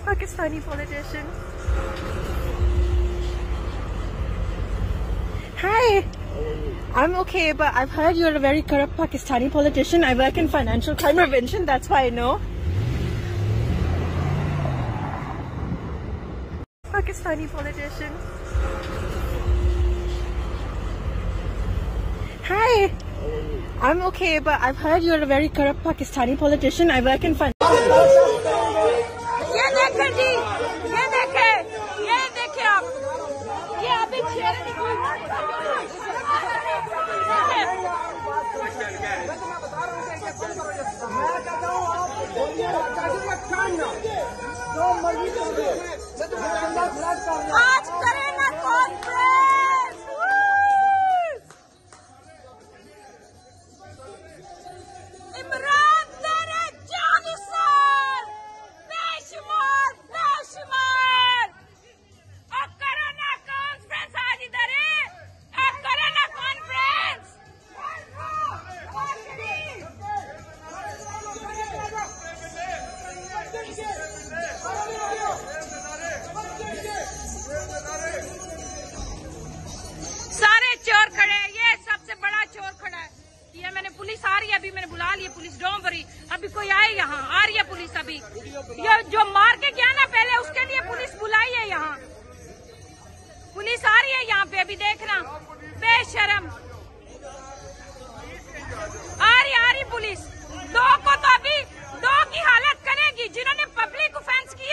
Pakistani politician. Hi. I'm okay, but I've heard you're a very corrupt Pakistani politician. I work in financial crime prevention, that's why I know. Pakistani politician. Hi. I'm okay, but I've heard you're a very corrupt Pakistani politician. I work in financial. ये देखें जी, ये देखें आप, ये अभी चेहरे आज करें ना कॉन्फ्रेंस। इमरान तेरे जानी सर बेशुमार अब करो ना कॉन्फ्रेंस आज इधर है, अब करो ना कॉन्फ्रेंस। सारे चोर खड़े हैं, ये सबसे बड़ा चोर खड़ा है। ये मैंने पुलिस आ रही है, अभी मैंने बुला लिया पुलिस, डोंट वरी, अभी कोई आए यहाँ, आ रही है पुलिस अभी। ये जो मार के गया ना पहले, उसके लिए पुलिस बुलाई है यहाँ, पुलिस आ रही है यहाँ पे, अभी देखना बेशरम आ रही पुलिस। दो को तो अभी दो की हालत करेगी जिन्होंने पब्लिक ऑफेंस किया।